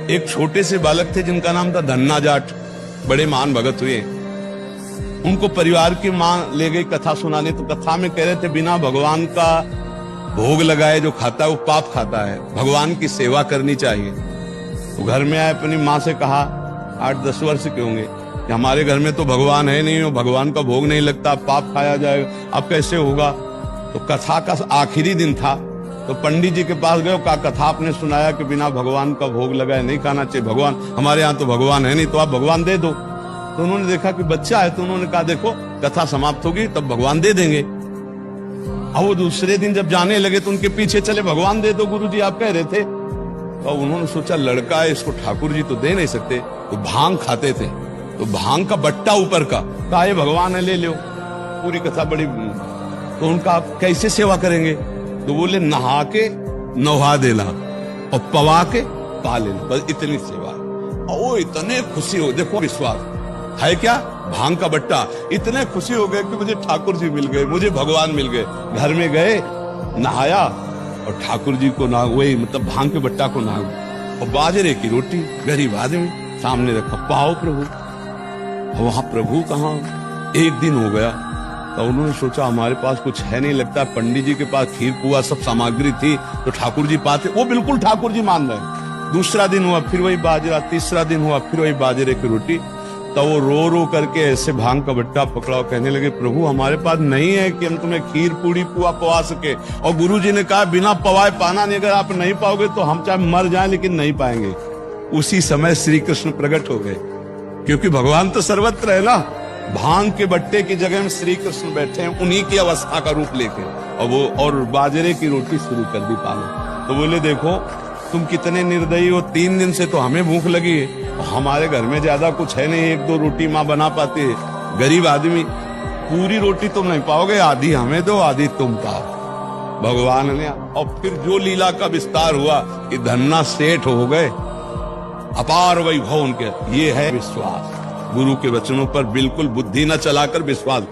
एक छोटे से बालक थे जिनका नाम था धन्ना जाट, बड़े महान भगत हुए। उनको परिवार की मां ले गई कथा सुनाने, तो कथा में कह रहे थे बिना भगवान का भोग लगाए जो खाता है वो पाप खाता है, भगवान की सेवा करनी चाहिए। तो घर में आए, अपनी माँ से कहा, 8-10 वर्ष के होंगे, कि हमारे घर में तो भगवान है नहीं, भगवान का भोग नहीं लगता, पाप खाया जाएगा, अब कैसे होगा। तो कथा का आखिरी दिन था, तो पंडित जी के पास गए, कहा कथा आपने सुनाया कि बिना भगवान का भोग लगाए नहीं खाना चाहिए, भगवान हमारे यहाँ तो भगवान है नहीं, तो आप भगवान दे दो। तो उन्होंने देखा कि बच्चा है, तो उन्होंने कहा देखो कथा समाप्त होगी तब भगवान दे देंगे। अब वो दूसरे दिन जब जाने लगे तो उनके पीछे चले, भगवान दे दो गुरुजी आप कह रहे थे। तो उन्होंने सोचा लड़का है, इसको ठाकुर जी तो दे नहीं सकते, तो भांग खाते थे, तो भांग का बट्टा ऊपर का, कहा ये भगवान है ले लो। पूरी कथा बड़ी, तो उनका कैसे सेवा करेंगे, तो बोले नहा के नहा देना और पवा के पा लेना, बस इतनी सेवा। और वो इतने खुशी हो, देखो विश्वास है क्या, भांग का बट्टा, इतने खुशी हो गए कि मुझे ठाकुर जी मिल गए, मुझे भगवान मिल गए। घर में गए, नहाया और ठाकुर जी को ना, वही मतलब भांग के बट्टा को ना, और बाजरे की रोटी, गरीब आदमी सामने रखा, पाओ प्रभु। वहां प्रभु कहाँ, एक दिन हो गया, तो उन्होंने सोचा हमारे पास कुछ है नहीं, लगता पंडित जी के पास खीर पुआ सब सामग्री थी तो ठाकुर जी पाते, वो बिल्कुल ठाकुर जी मान रहे। दूसरा दिन हुआ फिर वही बाजरा, तीसरा दिन हुआ फिर वही बाजरे की रोटी। तो वो रो रो करके ऐसे भांग का बट्टा पकड़ा और कहने लगे प्रभु हमारे पास नहीं है कि हम तुम्हें खीर पूड़ी पुआ पवा सके, और गुरु जी ने कहा बिना पवाए पाना नहीं, अगर आप नहीं पाओगे तो हम चाहे मर जाएं लेकिन नहीं पाएंगे। उसी समय श्री कृष्ण प्रकट हो गए, क्योंकि भगवान तो सर्वत्र है ना। भांग के बट्टे की जगह में श्री कृष्ण बैठे हैं, उन्हीं की अवस्था का रूप लेके, और वो और बाजरे की रोटी शुरू कर दी पाना। तो बोले देखो तुम कितने निर्दयी हो, 3 दिन से तो हमें भूख लगी है, हमारे घर में ज्यादा कुछ है नहीं, 1-2 रोटी माँ बना पाती है, गरीब आदमी, पूरी रोटी तुम नहीं पाओगे, आधी हमें दो आधी तुम पाओ। भगवान ने, और फिर जो लीला का विस्तार हुआ कि धन्ना सेठ हो गए, अपार वैभव उनके। ये है विश्वास, गुरु के वचनों पर बिल्कुल बुद्धि न चलाकर विश्वास।